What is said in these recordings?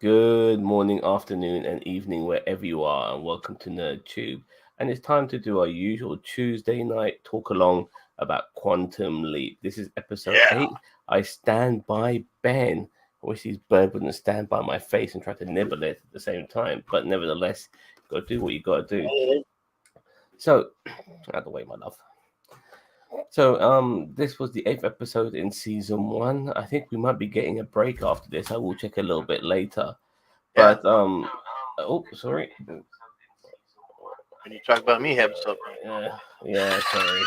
Good morning, afternoon, and evening, wherever you are, and welcome to NerdTube. And it's time to do our usual Tuesday night talk along about Quantum Leap. This is episode Yeah. 8. I stand by Ben. I wish these bird wouldn't stand by my face and try to nibble it at the same time, but nevertheless, you got to do what you got to do. So, out of the way, my love. So, this was the 8th episode in season 1. I think we might be getting a break after this. I will check a little bit later. Yeah. But oh, sorry. When you talk about me having something. Yeah, sorry.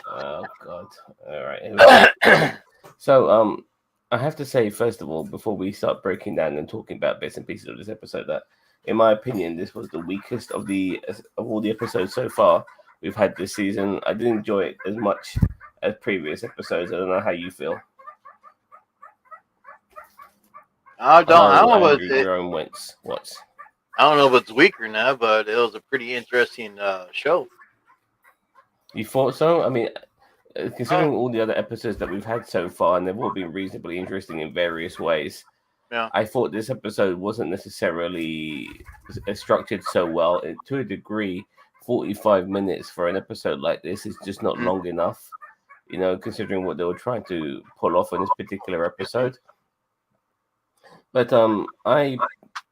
Oh God. All right. So I have to say first of all, before we start breaking down and talking about bits and pieces of this episode, that in my opinion, this was the weakest of all the episodes so far we've had this season. I didn't enjoy it as much as previous episodes. I don't know how you feel. I don't know Andrew Jerome Wentz. What? I don't know if it's weak or not, but it was a pretty interesting show. You thought so? I mean, considering all the other episodes that we've had so far, and they've all been reasonably interesting in various ways, Yeah. I thought this episode wasn't necessarily structured so well. To a degree, 45 minutes for an episode like this is just not long enough, considering what they were trying to pull off in this particular episode. But I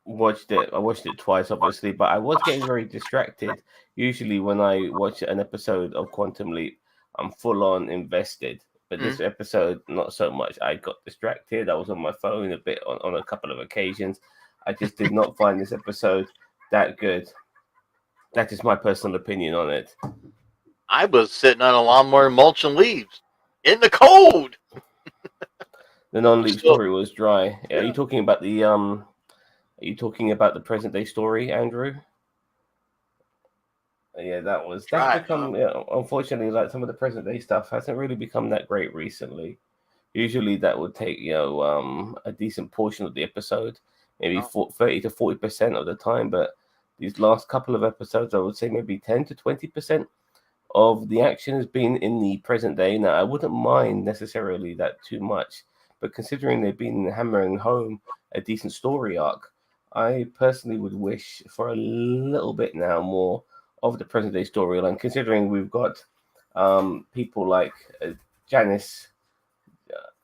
watched it twice, obviously, but I was getting very distracted. Usually when I watch an episode of Quantum Leap, I'm full on invested. But this episode, not so much. I got distracted. I was on my phone a bit on a couple of occasions. I just did not find this episode that good. That is my personal opinion on it. I was sitting on a lawnmower mulching leaves in the cold. The non-leap story was dry. Yeah. Are you talking about the present day story, Andrew? Yeah, that's become unfortunately, like, some of the present day stuff hasn't really become that great recently. Usually that would take a decent portion of the episode, maybe 30 to 40% of the time, but these last couple of episodes, I would say maybe 10 to 20% of the action has been in the present day. Now, I wouldn't mind necessarily that too much, but considering they've been hammering home a decent story arc, I personally would wish for a little bit now more of the present day storyline, considering we've got people like Janice,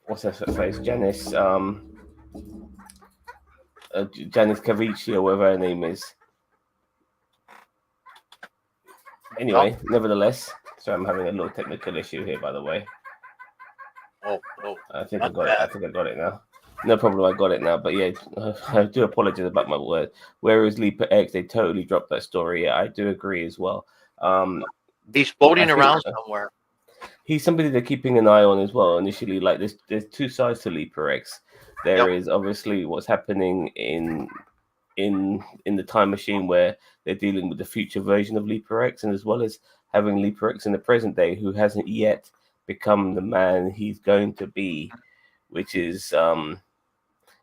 what's her face? Janice Cavici, or whatever her name is. Anyway, nevertheless, so I'm having a little technical issue here, by the way. I think I got it now. No problem, I got it now. But yeah, I do apologize about my word. Whereas Leaper X, they totally dropped that story. Yeah, I do agree as well. He's floating around somewhere. He's somebody they're keeping an eye on as well. Initially, like there's two sides to Leaper X. There is obviously what's happening in the time machine, where they're dealing with the future version of Leaper X, and as well as having Leaper X in the present day, who hasn't yet become the man he's going to be, which is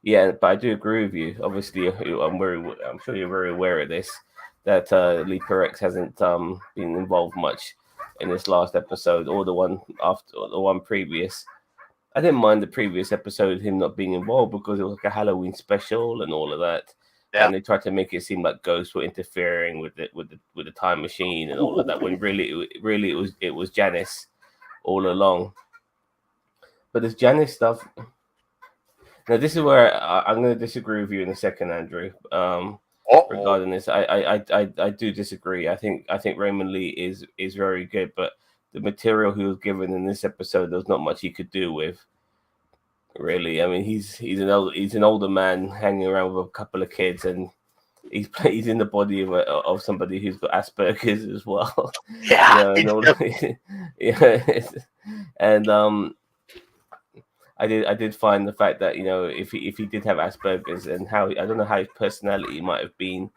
but I do agree with you. Obviously, I'm sure you're very aware of this, that Leaper X hasn't been involved much in this last episode, or the one after, or the one previous. I didn't mind the previous episode, him not being involved, because it was like a Halloween special and all of that. Yeah. And they tried to make it seem like ghosts were interfering with the time machine and all of that, when really it was Janice all along. But this Janice stuff. Now, this is where I'm going to disagree with you in a second, Andrew. Regarding this, I do disagree. I think Raymond Lee is very good, but the material he was given in this episode, there's not much he could do with. Really, I mean, he's an older man hanging around with a couple of kids, and he's in the body of somebody who's got Asperger's as well. Yeah, and I did find the fact that, if he did have Asperger's, and how, I don't know how his personality might have been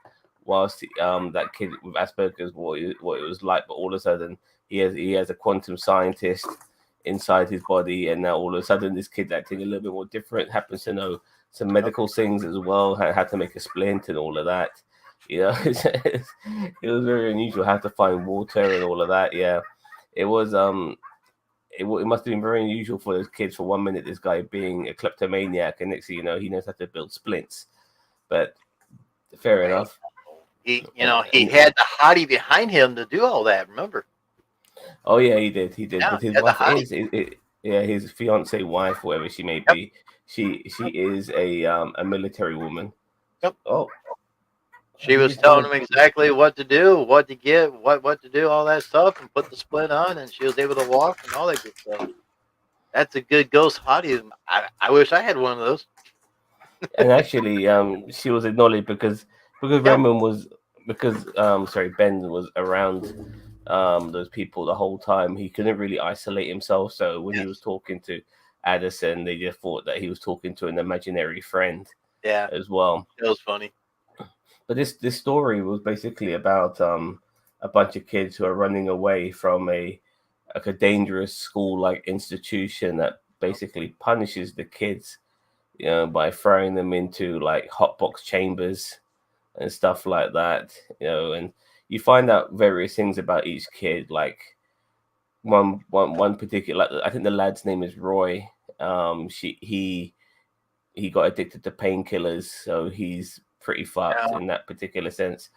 whilst that kid with Asperger's, what it was like, but all of a sudden he has a quantum scientist inside his body, and now all of a sudden this kid's acting a little bit more different, happens to know some medical things as well, how to make a splint and all of that. It was very unusual, how to find water and all of that. Yeah, it was it must have been very unusual for those kids for 1 minute, this guy being a kleptomaniac, and next thing you know, he knows how to build splints. But fair Right. enough. He And had the hottie behind him to do all that. Remember? oh yeah, he did. Yeah, But his he had the wife hottie. yeah, his fiance wife, whatever she may Yep. be, she is a military woman. Yep. Oh, I She think was his telling dog. him exactly what to do, what to get, what to do, all that stuff, and put the splint on, and she was able to walk and all that good stuff. That's a good ghost hottie. I wish I had one of those. And actually, she was acknowledged because Yeah. Raymond was because sorry, Ben was around those people the whole time. He couldn't really isolate himself. So when he was Yes. talking to Addison, they just thought that he was talking to an imaginary friend Yeah. as well. It was funny. But this story was basically about a bunch of kids who are running away from a dangerous school like institution that basically punishes the kids, by throwing them into like hotbox chambers and stuff like that, and you find out various things about each kid, like one particular, like, I think the lad's name is Roy. She he got addicted to painkillers, so he's pretty fucked Yeah. in that particular sense.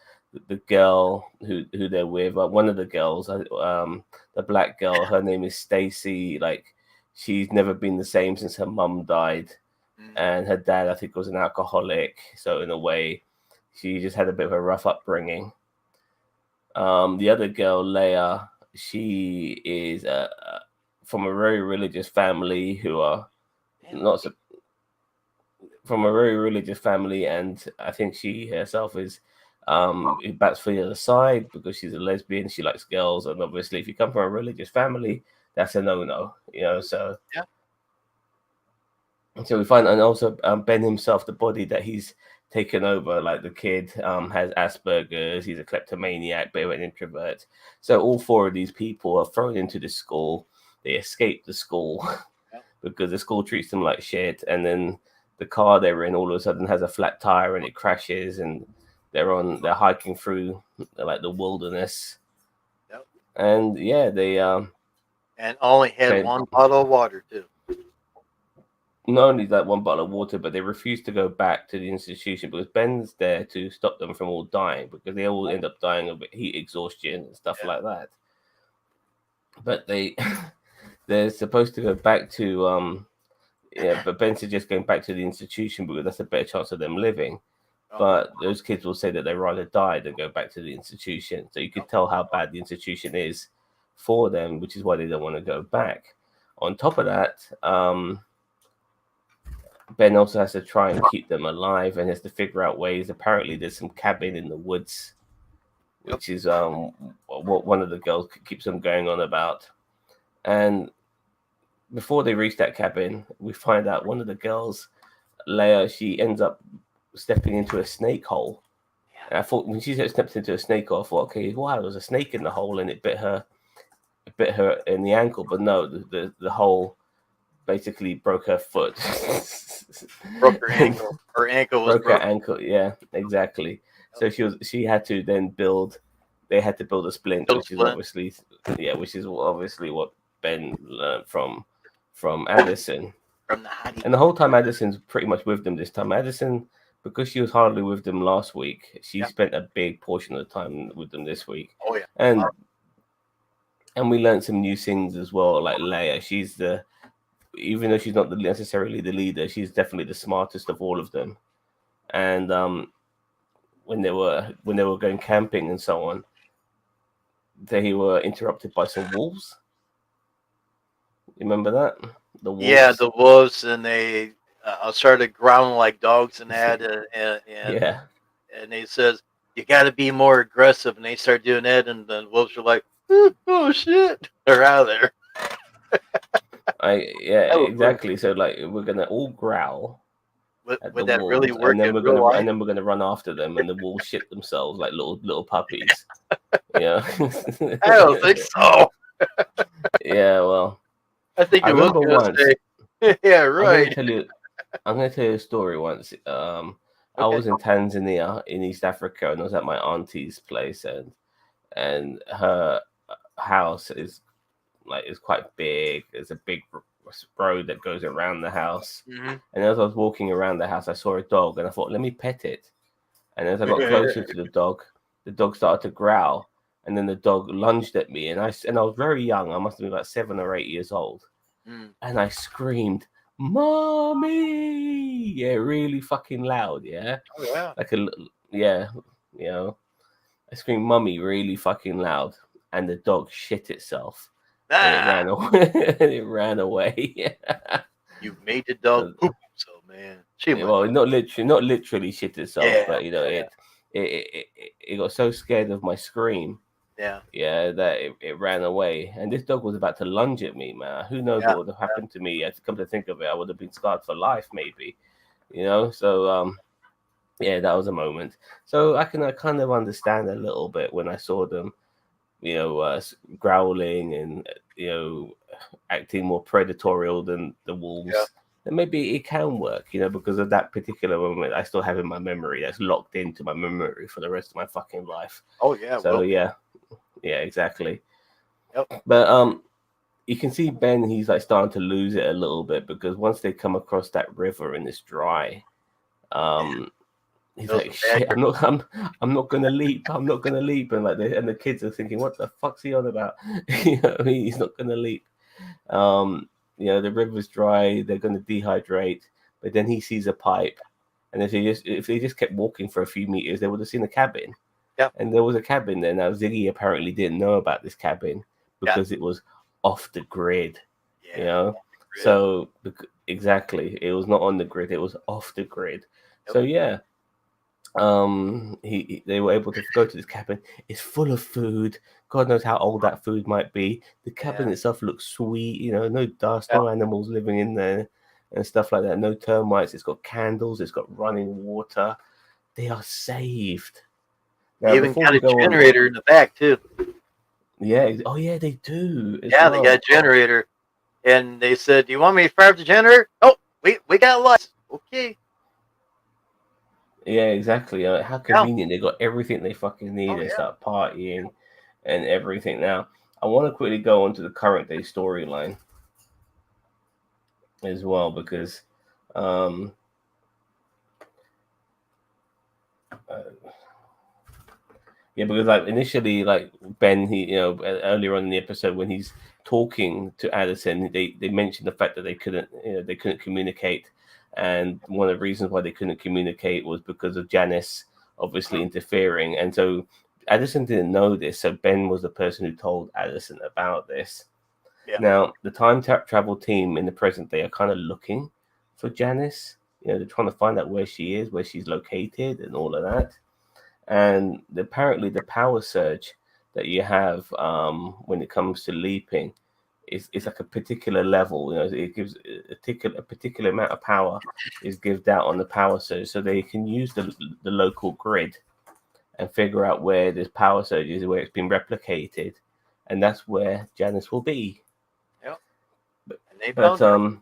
The girl who they're with, one of the girls, the black girl, her name is Stacy. Like, she's never been the same since her mum died, Mm. and her dad, I think, was an alcoholic. So in a way, she just had a bit of a rough upbringing. The other girl, Leia, she is from a very religious family who are Damn. not so, from a very religious family, and I think she herself is bats for the other side because she's a lesbian. She likes girls, and obviously, if you come from a religious family, that's a no-no. Yeah. So we find, and also Ben himself, the body that he's taken over, like the kid has Asperger's, he's a kleptomaniac, but an introvert. So all four of these people are thrown into the school. They escape the school Yeah. because the school treats them like shit, and then the car they're in all of a sudden has a flat tire and it crashes, and they're hiking through like the wilderness, Yep. and yeah, they And only had Ben, one bottle of water too. not only that one bottle of water, but they refuse to go back to the institution because Ben's there to stop them from all dying, because they all end up dying of heat exhaustion and stuff Yeah. like that. But they're supposed to go back to but Ben suggests going back to the institution because that's a better chance of them living. Oh. But those kids will say that they'd rather die than go back to the institution. So you could tell how bad the institution is for them, which is why they don't want to go back. On top of that, Ben also has to try and keep them alive and has to figure out ways. Apparently, there's some cabin in the woods, which is what one of the girls keeps them going on about. And before they reach that cabin, we find out one of the girls, Leia, she ends up stepping into a snake hole. And I thought when she stepped into a snake hole, I thought, okay, wow, there was a snake in the hole and it bit her in the ankle. But no, the hole basically broke her foot. Broke her ankle. Her ankle was Broke her broken. ankle. Yeah, exactly. So she had to then build. They had to build a splint, Still which is splint. obviously what Ben learned from Addison. From the hottie. And the whole time Addison's pretty much with them this time. Addison, because she was hardly with them last week, she Yeah. spent a big portion of the time with them this week. Oh yeah. And we learned some new things as well. Like Leia, even though she's not necessarily the leader, she's definitely the smartest of all of them. And when they were going camping and so on, they were interrupted by some wolves. Remember that? The wolves. Yeah, the wolves, and they started growling like dogs and that, Yeah. and they says you got to be more aggressive, and they start doing that, and the wolves are like, oh shit, they're out of there. Yeah, That was exactly. So like we're gonna all growl at the Would that really wolves, work in real life? and then we're gonna run after them, and the wolves shit themselves like little puppies. Yeah. I don't think so. Yeah, well, I think I it was remember gonna once. say, yeah, I'm gonna right. tell you. I'm gonna tell you a story once. I Okay. was in Tanzania in East Africa, and I was at my auntie's place, and her house is like it's quite big. There's a big road that goes around the house. Mhm. And as I was walking around the house, I saw a dog, and I thought, let me pet it. And as I got closer to the dog started to growl, and then the dog lunged at me, and I was very young. I must have been like 7 or 8 years old, Mm. and I screamed, "Mommy!" Yeah, really fucking loud. Yeah, Oh yeah. like yeah, you know, I screamed "Mummy" really fucking loud, and the dog shit itself, and it Ah, ran away. It ran away. you made the dog poop himself, man. She must. Well, not literally shit itself, Yeah, but it got so scared of my scream, yeah, yeah, that it ran away. And this dog was about to lunge at me, man. Who knows yeah. what would have happened to me? To come to think of it, I would have been scarred for life, maybe. So yeah, that was a moment. So I kind of understand a little bit when I saw them, growling and acting more predatorial than the Yeah. wolves. Then maybe it can work, because of that particular moment I still have in my memory. That's locked into my memory for the rest of my fucking life. Oh yeah. So Well. yeah, exactly. Yep. But you can see Ben. He's like starting to lose it a little bit because once they come across that river and it's dry, um, he's Those like, are bad. shit, I'm not gonna leap. I'm not gonna leap. And the kids are thinking, what the fuck's he on about? What I mean? He's not gonna leap. Um, the river's dry. They're gonna dehydrate. But then he sees a pipe, and if they just kept walking for a few meters, they would have seen a cabin. Yeah. And there was a cabin there. Now Ziggy apparently didn't know about this cabin Yeah. because it was off the grid. Yeah. Grid. So exactly, it was not on the grid. It was off the grid. Yep. So yeah, they were able to go to this cabin. It's full of food. God knows how old that food might be. The cabin Yeah. itself looks sweet. No dust, Yeah. no animals living in there, and stuff like that. No termites. It's got candles. It's got running water. They are saved. They Now, even before got we a go on, generator in the back too. yeah, oh yeah, they do as Yeah, they got well. a generator, and they said, "Do you want me to fire up the generator?" Oh, we got lights. Okay. Yeah, exactly. How Yeah. convenient. They got everything they fucking need. Oh They yeah. start partying and everything. Now, I want to quickly go on to the current day storyline as well because, um, uh, yeah, because like initially, like Ben, earlier on in the episode when he's talking to Addison, they mentioned the fact that they couldn't communicate, and one of the reasons why they couldn't communicate was because of Janice obviously interfering, and so Addison didn't know this, so Ben was the person who told Addison about this. Yeah. Now, the travel team in the present day are kind of looking for Janice. They're trying to find out where she is, where she's located, and all of that. And apparently, the power surge that you have when it comes to leaping is like a particular level. It gives a particular amount of power is given out on the power surge, so they can use the local grid and figure out where this power surge is, where it's been replicated, and that's where Janice will be. Yep. But, And they but found her.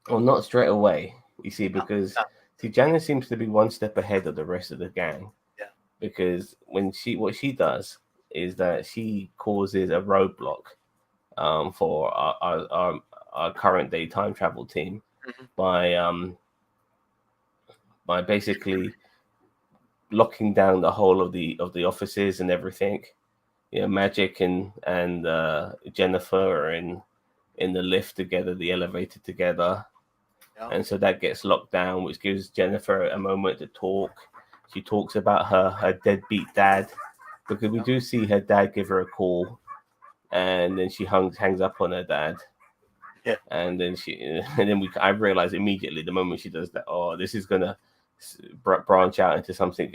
well, not straight away. You see, No, because no. Janice seems to be one step ahead of the rest of the gang. Yeah. Because what she does is that she causes a roadblock for our current day time travel team Mhm. by basically locking down the whole of the offices and everything. Magic and Jennifer are in the lift together, the elevator together, Yeah. and so that gets locked down, which gives Jennifer a moment to talk. She talks about her deadbeat dad, because we Yeah. do see her dad give her a call, and then she hangs up on her dad, Yeah. and then I realize immediately the moment she does that, oh, this is gonna branch out into something.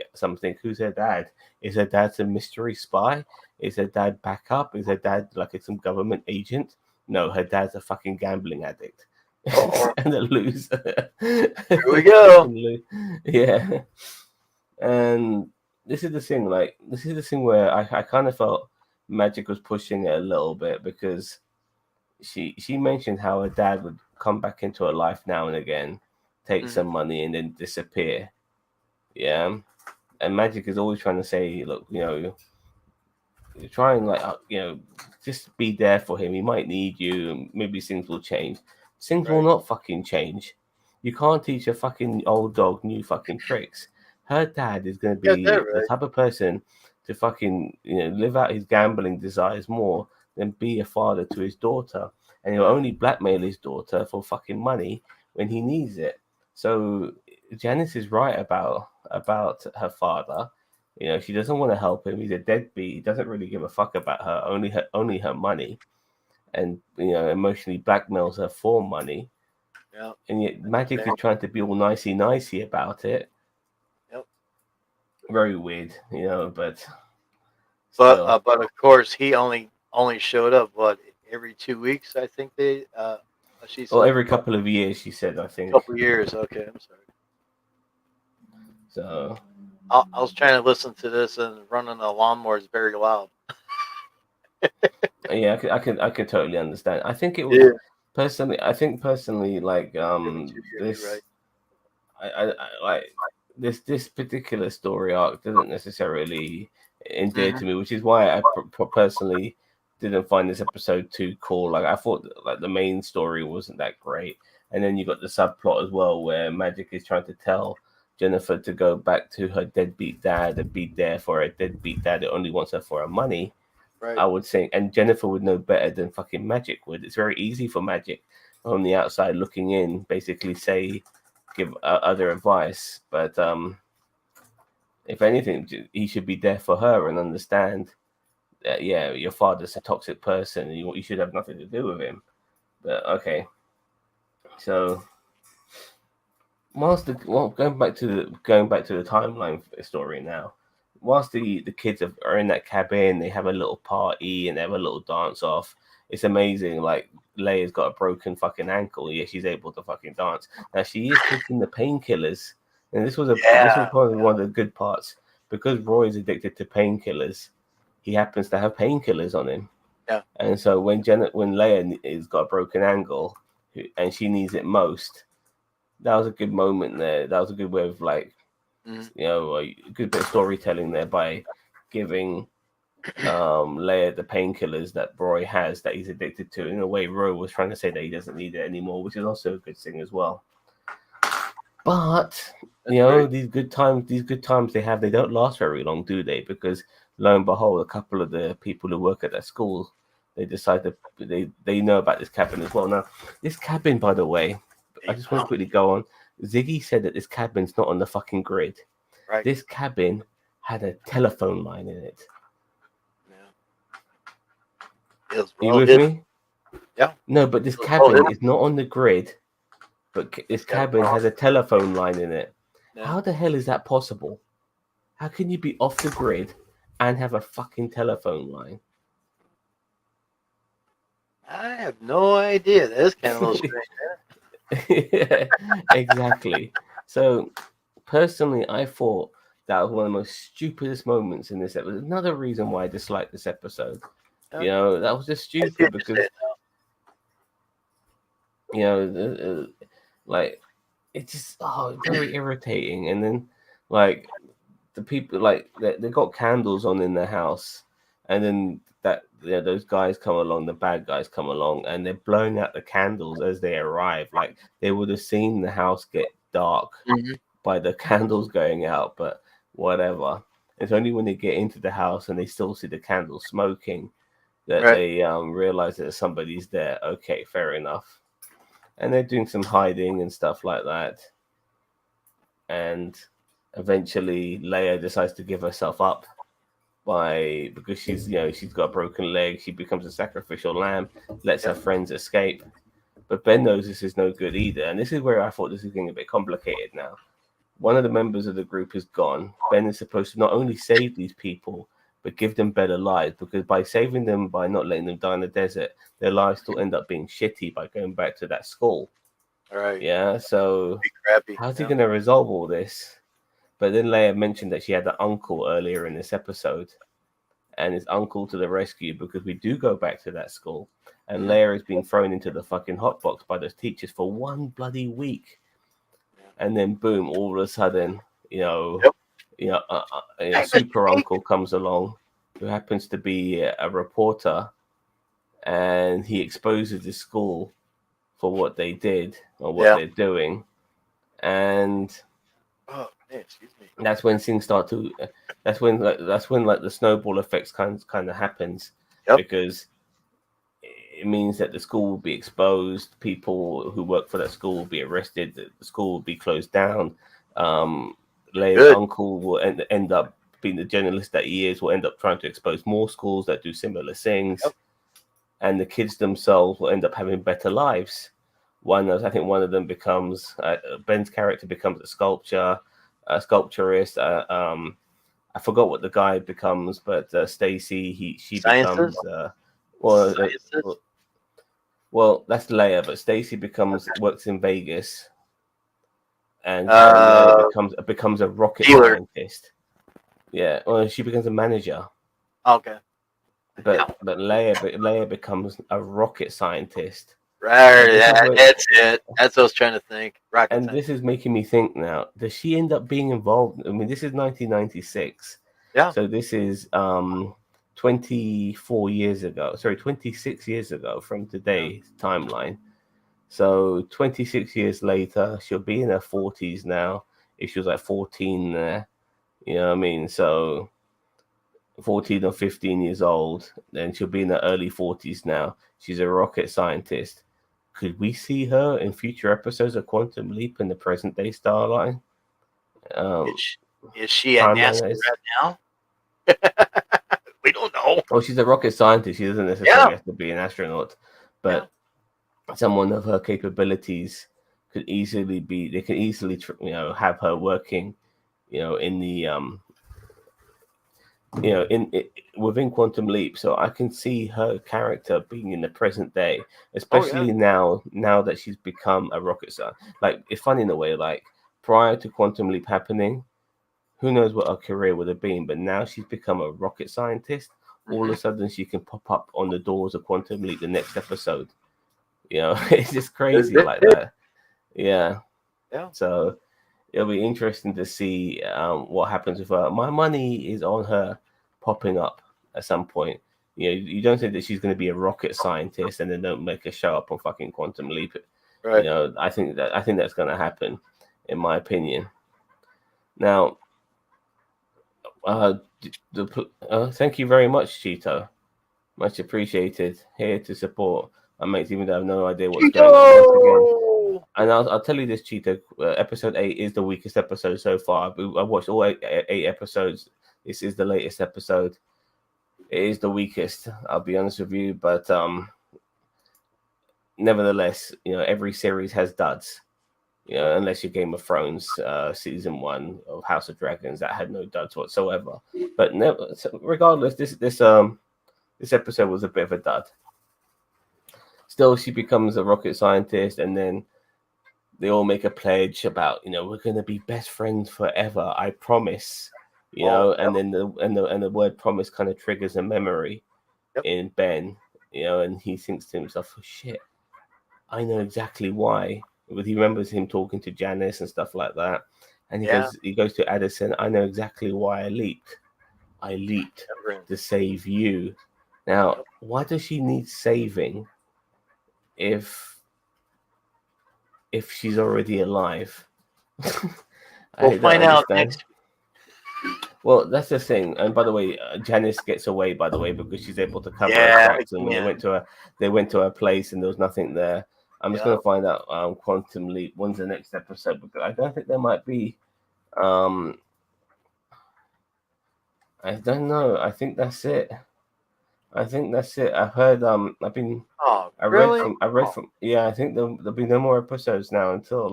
Who's her dad? Is her dad some mystery spy? Is her dad backup? Is her dad like some government agent? No, her dad's a fucking gambling addict Oh, and a loser. here we go. Yeah, and this is the thing where I kind of felt Magic was pushing it a little bit, because she mentioned how her dad would come back into her life now and again, take Mhm. some money, and then disappear. Yeah, and Magic is always trying to say, look, try and just be there for him. He might need you, and maybe things will change. Things will Right. not fucking change. You can't teach a fucking old dog new fucking tricks. Her dad is going to Yeah, be they're the right. type of person to fucking live out his gambling desires more than be a father to his daughter, and he'll Yeah. only blackmail his daughter for fucking money when he needs it. So Janice is right about her father. She doesn't want to help him. He's a deadbeat. He doesn't really give a fuck about her. Only her money, and emotionally blackmails her for money. Yeah. And yet Magic is Understand. trying to be all nicey about it. Yep. Very weird, but But still. but of course he only showed up what every 2 weeks. I think they she Well, said every couple of years, she said, I a think. couple years. Okay, I'm sorry. So I was trying to listen to this and running the lawnmower is very loud. yeah, I could totally understand. Yeah. I think personally, like Every 2 years, you're this right. I like this particular story arc doesn't necessarily endear Hmm. to me, which is why I personally didn't find this episode too cool. Like I thought, like the main story wasn't that great, and then you got the subplot as well, where Magic is trying to tell Jennifer to go back to her deadbeat dad and be there for her deadbeat dad that only wants her for her money. Right. I would think, and Jennifer would know better than fucking Magic would. It's very easy for Magic on the outside looking in, basically give other advice, but if anything, he should be there for her and understand that yeah, your father's a toxic person, and you should have nothing to do with him. But okay, so going back to the timeline story now, whilst the kids are in that cabin, they have a little party and they have a little dance off. It's amazing. Like Leia's got a broken fucking ankle, yeah, she's able to fucking dance. Now she is taking the painkillers, and this was Yeah. probably one of the good parts because Roy is addicted to painkillers. He happens to have painkillers on him, Yeah. and so when Leia has got a broken ankle and she needs it most, that was a good moment there. That was a good way of Hmm. a good bit of storytelling there by giving Leia the painkillers that Roy has that he's addicted to. In a way, Roy was trying to say that he doesn't need it anymore, which is also a good thing as well. But That's great. these good times they don't last very long, do they? Because lo and behold, a couple of the people who work at that school they decide that they know about this cabin as well. Now, this cabin, by the way, I Hey, just want to quickly go on. Ziggy said that this cabin's not on the fucking grid. right. This cabin had a telephone line in it. Yeah. It was Are you well with hidden. me? Yeah. No, but this It was well cabin hidden. is not on the grid. But this It's got a cabin has cross. a telephone line in it. Yeah. How the hell is that possible? How can you be off the grid and have a fucking telephone line? I have no idea. That is kind of a little strange. Yeah, exactly. So personally, I thought that was one of the most stupidest moments in this episode. Another reason why I dislike this episode. Yeah. That was just I see stupid what you because said. like it's just very irritating. And then like the people they got candles on in their house, and then those guys come along, the bad guys come along, and they're blowing out the candles as they arrive. Like they would have seen the house get dark Hmm. by the candles going out, but whatever. It's only when they get into the house and they still see the candles smoking that Right. they realize that somebody's there. Okay, fair enough. And they're doing some hiding and stuff like that. And eventually Leia decides to give herself up because she's got a broken leg. She becomes a sacrificial lamb, lets her Yep. friends escape. But Ben knows this is no good either, and this is where I thought this is getting a bit complicated now. One of the members of the group is gone. Ben is supposed to not only save these people, but give them better lives, because by saving them, by not letting them die in the desert, their lives still end up being shitty by going back to that school. All right. Yeah, so Be crappy. how's he Yeah. going to resolve all this? But then Leia mentioned that she had an uncle earlier in this episode, and his uncle to the rescue because we do go back to that school. And Hmm. Leia is being thrown into the fucking hotbox by those teachers for one bloody week. Yeah. And then boom, all of a sudden, Yep. Super Hey, Mr. Uncle Cake. comes along. who happens to be a reporter, and he exposes the school for what they did or what Yeah. they're doing, and Oh, man, excuse me. that's when things start to. That's when like the snowball effects kind of happens, Yep. because it means that the school will be exposed. People who work for that school will be arrested. The school will be closed down. Um, Leia's Good. uncle will end up being the journalist that he is. Will end up trying to expose more schools that do similar things, Yep. and the kids themselves will end up having better lives. I think one of them becomes Ben's character becomes a sculpturist. I forgot what the guy becomes, but Stacy she Sciences. becomes well. Sciences. Well, that's Leia, but Stacy Okay. works in Vegas, and Leia Uh, becomes a rocket dealer. scientist. Yeah, well, she becomes a manager, Okay. but Now, Leia becomes a rocket scientist, right. and this is where That's it. That's what I was trying to think. Rocket and science. this is making me think now. Does she end up being involved? I mean, this is 1996, Yeah. so this is 24 years ago. Sorry, 26 years ago from Yeah. today's timeline. So 26 years later, she'll be in her 40s now. If she was like 14 there, you know what I mean? So 14 or 15 years old, then she'll be in her early 40s now. She's a rocket scientist. Could we see her in future episodes of Quantum Leap in the present day Starline? Is Um, she, is she at Timeline NASA that is. right now? We don't know. Oh, she's a rocket scientist. She doesn't necessarily Yeah. have to be an astronaut, Yeah. but someone of her capabilities could easily be. They could easily, have her working, in the within Quantum Leap. So I can see her character being in the present day, Oh yeah. especially now that she's become a rocket scientist. Like, it's funny in a way. Like, prior to Quantum Leap happening, who knows what her career would have been, but now she's become a rocket scientist. All of Hmm. a sudden, she can pop up on the doors of Quantum Leap the next episode. It's just crazy like that. Yeah. Yeah. So it'll be interesting to see what happens with her. My money is on her popping up at some point. You don't think that she's going to be a rocket scientist and then don't make her show up on fucking Quantum Leap. Right. I think that's going to happen, in my opinion. Now, thank you very much, Cheeto. Much appreciated. Here to support my mates, even though I have no idea what's going on. Once again, Cheeto! and I'll tell you this, Cheetah. Episode 8 is the weakest episode so far. I've watched all eight episodes. This is the latest episode. It is the weakest. I'll be honest with you, but nevertheless, every series has duds. Unless you're Game of Thrones, season 1 of House of Dragons, that had no duds whatsoever. But never, so regardless, this episode was a bit of a dud. Still, she becomes a rocket scientist, and then they all make a pledge about, we're going to be best friends forever, I promise. Oh, And then the word promise kind of triggers a memory yep. in Ben, and he thinks to himself, oh, shit, I know exactly why. But he remembers him talking to Janice and stuff like that, and Yeah. he goes to Addison, I know exactly why I leaped. I leaped Remembering. to save you. Now, Yep. why does she need saving if she's already alive? We'll I don't find out understand. next. Well, that's the thing. And by the way, Janice gets away. By the way, because she's able to cover her Yeah. tracks. And when Again. they went to her place, and there was nothing there. I'm just Yeah. gonna find out. Quantum Leap. When's the next episode? Because I don't think there might be. Um, I don't know. I think that's it. I think that's it. I've heard. Oh, really? I read Oh, from. Yeah, I think there'll be no more episodes now until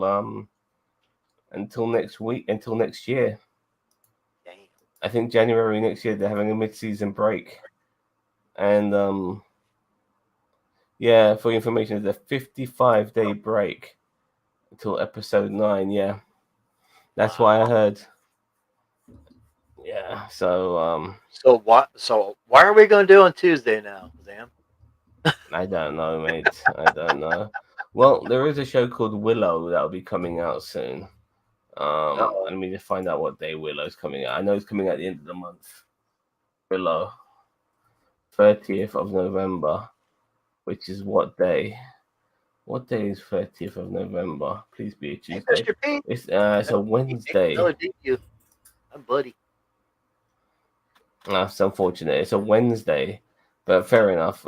next week, until next year. dang. I think January next year they're having a mid-season break, and yeah, for your information, it's a 55-day break until episode 9. Yeah, that's Wow. why I heard. Yeah, so So what? So why are we going to do on Tuesday now, Zam? I don't know, mate. I don't know. Well, there is a show called Willow that'll be coming out soon. Uh-oh. Let me just find out what day Willow's coming out. I know it's coming at the end of the month. Willow. 30th of November, which is what day? What day is 30th of November? Please be a Hey, Tuesday. Mr. P. It's a He takes Wednesday. another DQ. I'm buddy. That's unfortunate. It's a Wednesday, but Yeah. fair enough.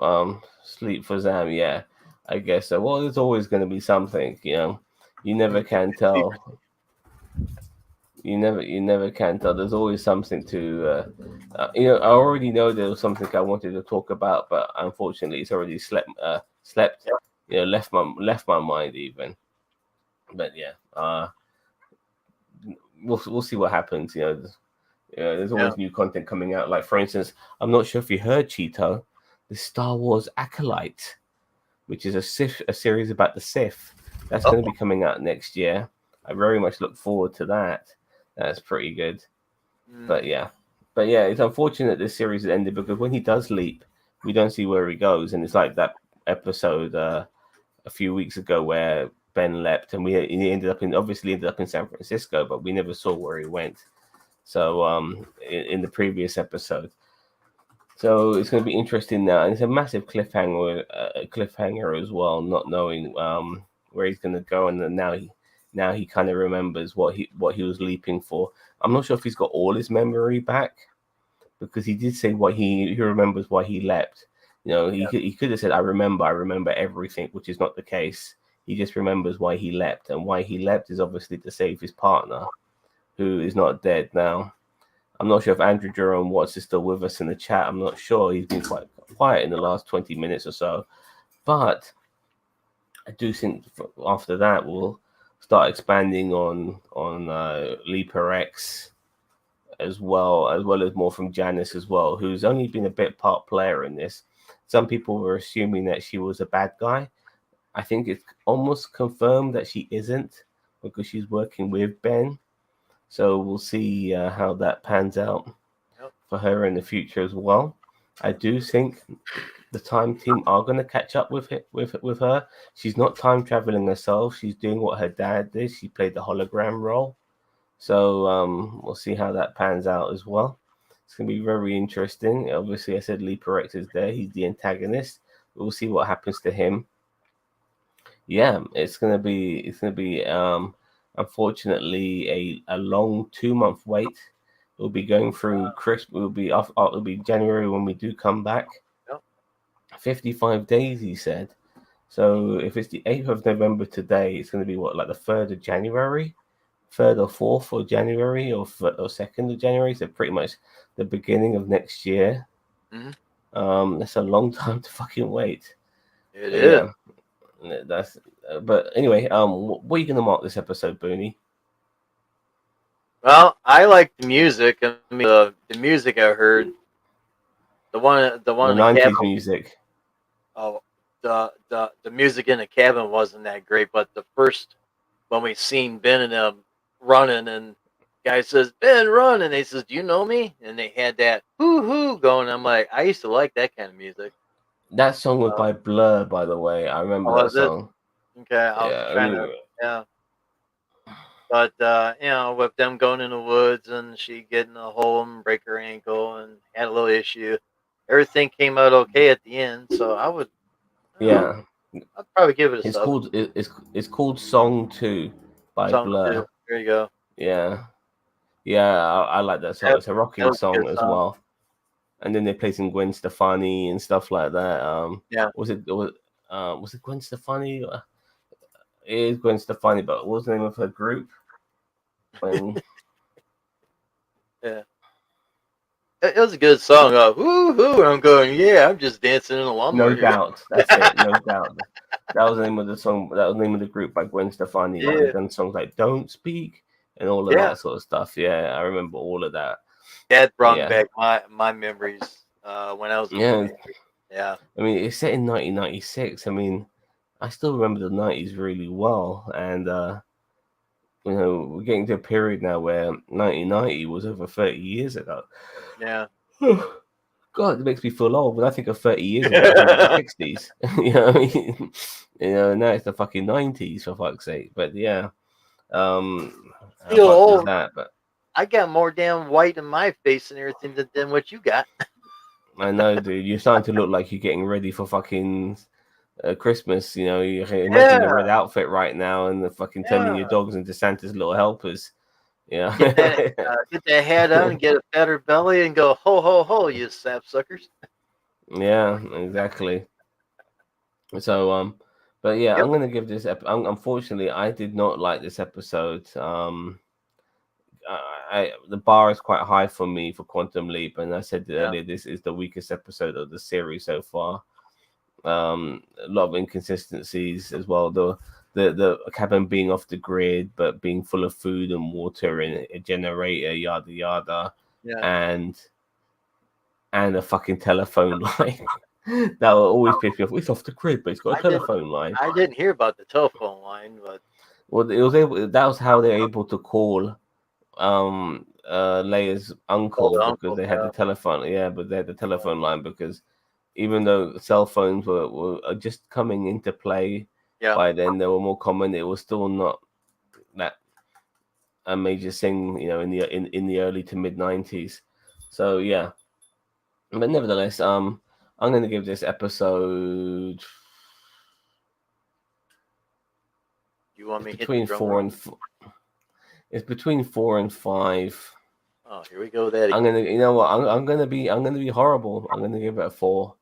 Sleep for Zam, yeah, I guess so. Well, there's always going to be something, you know. You never can tell. You never can tell. There's always something to, I already know there was something I wanted to talk about, but unfortunately, it's already slept. Yeah. Left my mind even. But yeah, we'll see what happens. There's Yeah. always new content coming out. Like for instance, I'm not sure if you heard Cheeto, the Star Wars Acolyte, which is a series about the Sith. That's Oh. going to be coming out next year. I very much look forward to that. That's pretty good. But Mm, yeah, it's unfortunate this series has ended because when he does leap, we don't see where he goes, and it's like that episode a few weeks ago where Ben leapt, and he ended up in San Francisco, but we never saw where he went. So in the previous episode, so it's going to be interesting now, and it's a massive cliffhanger as well, not knowing where he's going to go, and then now he kind of remembers what he was leaping for. I'm not sure if he's got all his memory back because he did say what he remembers why he leapt. He could have said I remember everything, which is not the case. He just remembers why he leapt, and why he leapt is obviously to save his partner, who is not dead now. I'm not sure if Andrew Jerome Watts is still with us in the chat. I'm not sure. He's been quite quiet in the last 20 minutes or so. But I do think after that we'll start expanding on Leaper X as well as more from Janice as well, who's only been a bit part player in this. Some people were assuming that she was a bad guy. I think it's almost confirmed that she isn't because she's working with Ben. So we'll see how that pans out yep. for her in the future as well. I do think the time team are going to catch up with her. She's not time traveling herself. She's doing what her dad did. She played the hologram role. So we'll see how that pans out as well. It's going to be very interesting. Obviously, I said Leaper X is there. He's the antagonist. We'll see what happens to him. Yeah, it's gonna be unfortunately a long 2 month wait. We'll be going through Christmas. We'll be off. It'll be January when we do come back. Yep. 55 days, he said. So if it's the 8th of November today, it's going to be what, like the 3rd of January, 3rd or 4th of January, or 2nd of January. So pretty much the beginning of next year. Mm-hmm. That's a long time to fucking wait. It But is. yeah, that's. But anyway, what are you going to mark this episode, Booney? Well, I like the music. I mean, the music I heard, the one The in the cabin. 90s music. Oh, the music in the cabin wasn't that great, but the first when we seen Ben and them running, and guy says, "Ben, run!" and they says, "Do you know me?" And they had that hoo hoo going. I'm like, I used to like that kind of music. That song was Uh, by Blur, by the way. I remember oh, that was it? song. Okay, I was Yeah, I trying to, mean, yeah. But with them going in the woods and she getting a hole and break her ankle and had a little issue, everything came out okay at the end. So I don't know, yeah. I'd probably give it a It's 7. called it's called Song 2 by Song two. Blur. There you go. Yeah. Yeah, I like that song. That, It's a that rocking was a good song as song. well. And then they play some Gwen Stefani and stuff like that. Yeah. Was it Gwen Stefani? It is Gwen Stefani, but what was the name of her group? When Yeah. It was a good song. Woo hoo! And I'm going, yeah, I'm just dancing in a No lawnmower here. Doubt. That's it. No Doubt. That was the name of the song. That was the name of the group by Gwen Stefani. They've Yeah. done songs like "Don't Speak" and all of Yeah. that sort of stuff. Yeah, I remember all of that. That But brought yeah, back my memories when I was a yeah. teenager. Yeah. I mean, it's set in 1996. I mean, I still remember the 90s really well, and we're getting to a period now where 1990 was over 30 years ago. Yeah. God, it makes me feel old. When I think of 30 years ago, I think of the 60s. You know what I mean? Now it's the fucking 90s, for fuck's sake. But yeah, how Feel fucked is old. that? But I got more damn white in my face and everything than what you got. I know, dude. You're starting to look like you're getting ready for fucking Christmas. You know, you can imagine the Yeah, red outfit right now and the fucking turning your yeah. dogs into Santa's little helpers. You Get that hat on, get a fatter belly, and go ho ho ho, you sapsuckers. Yeah, exactly. So, but yeah, Yep. I'm gonna give this. Unfortunately, I did not like this episode. The bar is quite high for me for Quantum Leap, and I said Yeah. earlier this is the weakest episode of the series so far. A lot of inconsistencies as well. The cabin being off the grid, but being full of food and water and a generator, yada yada, Yeah. and a fucking telephone line. That will always piss me off. It's off the grid, but it's got a I didn't. telephone line. I didn't hear about the telephone line, but Well, it was able. That was how they're able to call Leia's oh, uncle the because uncle. they had the Yeah. telephone. Yeah, but they had the telephone line because even though cell phones were just coming into play Yeah. by then, they were more common. It was still not that a major thing, in the early to mid 90s. So yeah, but nevertheless, I'm going to give this episode You want it's me to hit the between drum roll? it's between 4 and 5. Oh, here we go. With that I'm again. gonna, I'm gonna be horrible. I'm gonna give it a 4.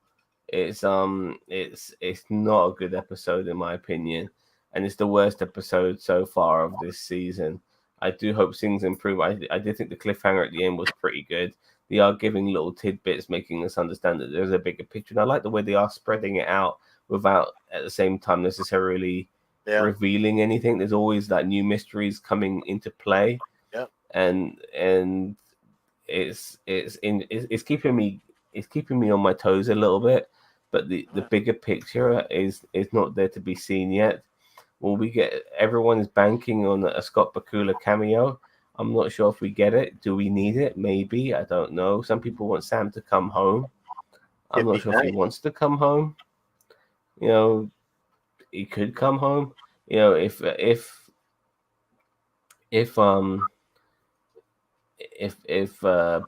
It's not a good episode in my opinion, and it's the worst episode so far of this season. I do hope things improve. I did think the cliffhanger at the end was pretty good. They are giving little tidbits, making us understand that there's a bigger picture, and I like the way they are spreading it out without at the same time necessarily Yeah. revealing anything. There's always like new mysteries coming into play, Yeah. and it's keeping me on my toes a little bit, but the Yeah. bigger picture is not there to be seen yet. Will we get? Everyone is banking on a Scott Bakula cameo. I'm not sure if we get it. Do we need it? Maybe. I don't know. Some people want Sam to come home. I'm It'd not be sure if he nice. wants to come home. You know, he could come home. You know, if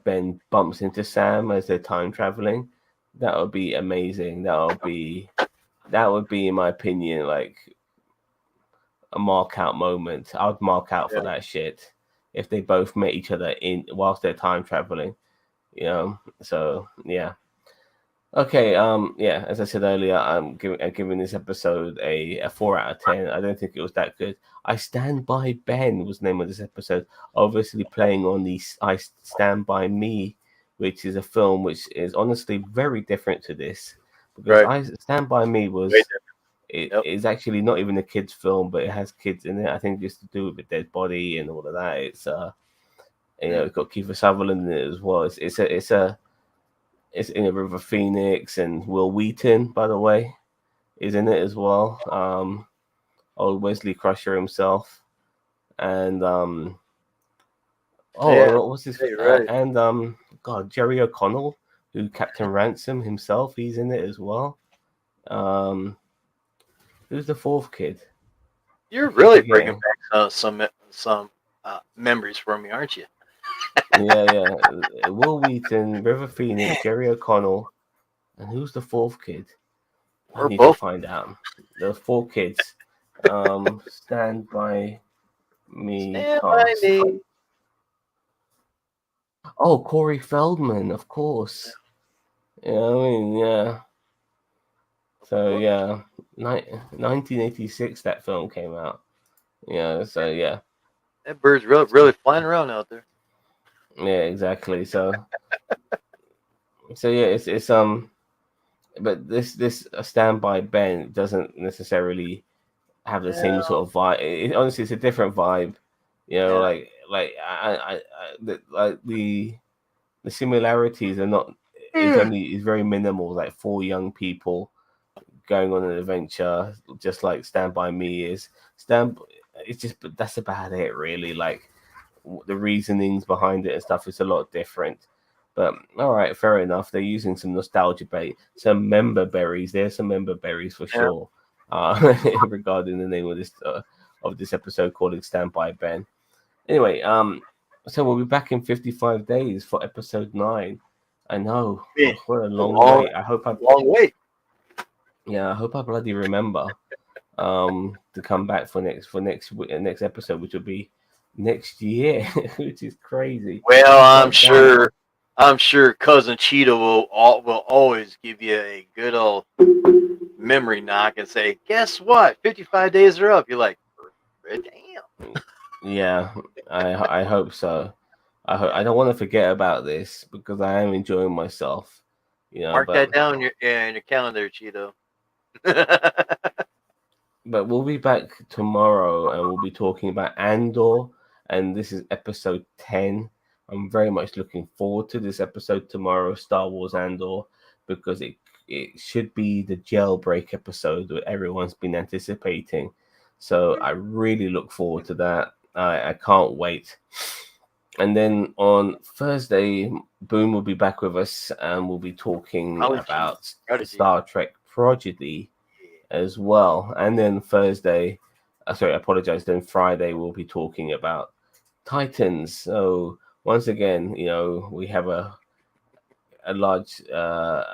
Ben bumps into Sam as they're time traveling, that would be amazing. That would be in my opinion like a mark out moment. I would mark out for Yeah. that shit if they both met each other in whilst they're time traveling. So yeah. Okay, yeah, as I said earlier, I'm giving this episode a 4 out of 10. I don't think it was that good. I Stand By Ben was the name of this episode, obviously playing on the I Stand By Me, which is a film which is honestly very different to this because Right. I Stand By Me Way was different. it Yep. is actually not even a kids film, but it has kids in it. I think just to do with the dead body and all of that. Mm. It's got Kiefer Sutherland in it as well. It's in it with Phoenix and Will Wheaton, by the way, is in it as well. Old Wesley Crusher himself, and Yeah. what was his Yeah, you're right. and God, Jerry O'Connell, who Captain Ransom himself, he's in it as well. Um, who's the fourth kid? You're I keep really bringing forgetting. back some memories for me, aren't you? Yeah. Will Wheaton, River Phoenix, Jerry O'Connell, and who's the fourth kid? I We're need to both. find out. There's 4 kids. Stand By Me Stand by cast. me. Oh, Corey Feldman, of course. Yeah, I mean, yeah. Of So course. yeah, 1986 that film came out. Yeah, so yeah, That bird's really flying around out there. yeah, exactly. So yeah, but this Stand By Ben doesn't necessarily have the Yeah. same sort of vibe. Honestly, it's a different vibe. Yeah. Like the similarities are not Mm. is very minimal. Like 4 young people going on an adventure, just like Stand By Me is. Stand, it's just, but that's about it, really. Like the reasonings behind it and stuff is a lot different. But all right, fair enough. They're using some nostalgia bait, some member berries. There's some member berries for Yeah. sure. Regarding the name of this episode called Stand By Ben. Anyway, so we'll be back in 55 days for episode 9. I know. Yeah. What a long Long, wait. I hope I long wait. bloody remember to come back for next episode, which will be next year, which is crazy. Well, God damn. I'm sure cousin Cheetah will always give you a good old memory knock and say, "Guess what? 55 days are up." You're like, "Damn." Yeah, I hope so. I don't want to forget about this because I am enjoying myself, Mark but that down in your calendar, Cheeto. we'll be back tomorrow and we'll be talking about Andor, and this is episode 10. I'm very much looking forward to this episode tomorrow, Star Wars Andor, because it should be the jailbreak episode that everyone's been anticipating. So I really look forward to that. I can't wait. And then on Thursday, Boom will be back with us and we'll be talking about Prodigy. Star Trek Prodigy Yeah. as well. And then Thursday, sorry, I apologize. Then Friday, we'll be talking about Titans. So once again, we have a large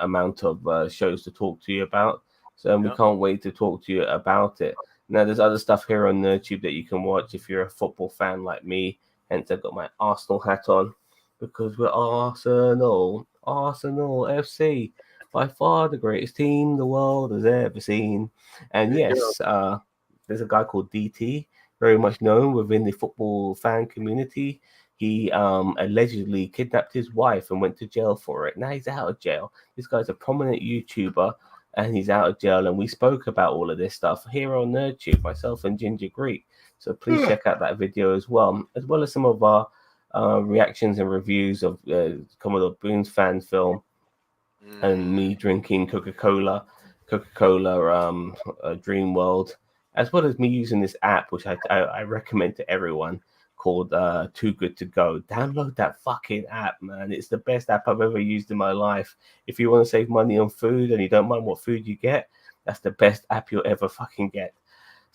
amount of shows to talk to you about. So we Yep. can't wait to talk to you about it. Now, there's other stuff here on NerdTube that you can watch if you're a football fan like me. Hence, I've got my Arsenal hat on because we're Arsenal FC, by far the greatest team the world has ever seen. And There you go. yes, there's a guy called DT, very much known within the football fan community. He allegedly kidnapped his wife and went to jail for it. Now he's out of jail. This guy's a prominent YouTuber and he's out of jail. And we spoke about all of this stuff here on NerdTube, myself and Ginger Greek. So please check out that video as well as some of our reactions and reviews of Commodore Boone's fan film and me drinking Coca-Cola Dream World, as well as me using this app, which I recommend to everyone, called Too Good To Go. Download that fucking app, man. It's the best app I've ever used in my life. If you want to save money on food and you don't mind what food you get, that's the best app you'll ever fucking get.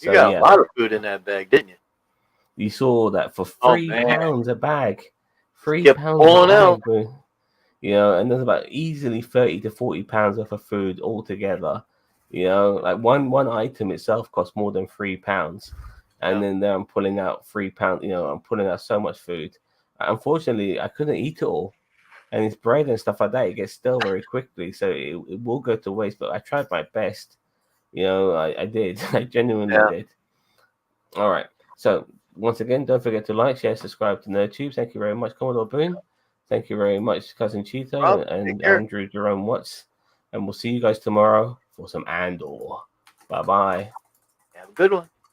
You So got yeah, a lot of food in that bag, didn't you? you saw that for Oh, £3 a bag. Kept £3 a pulling out. bag, bro. And there's about easily 30 to 40 pounds worth of food altogether. Like one item itself costs more than £3. And then there I'm pulling out £3. I'm pulling out so much food. Unfortunately, I couldn't eat it all. And it's bread and stuff like that. It gets stale very quickly, so it will go to waste. But I tried my best. I did. I genuinely did. All right. So once again, don't forget to like, share, subscribe to NerdTube. Thank you very much, Commodore Boone. Thank you very much, Cousin Cheeto and Andrew Jerome Watts. And we'll see you guys tomorrow for some Andor. Bye-bye. Have a good one.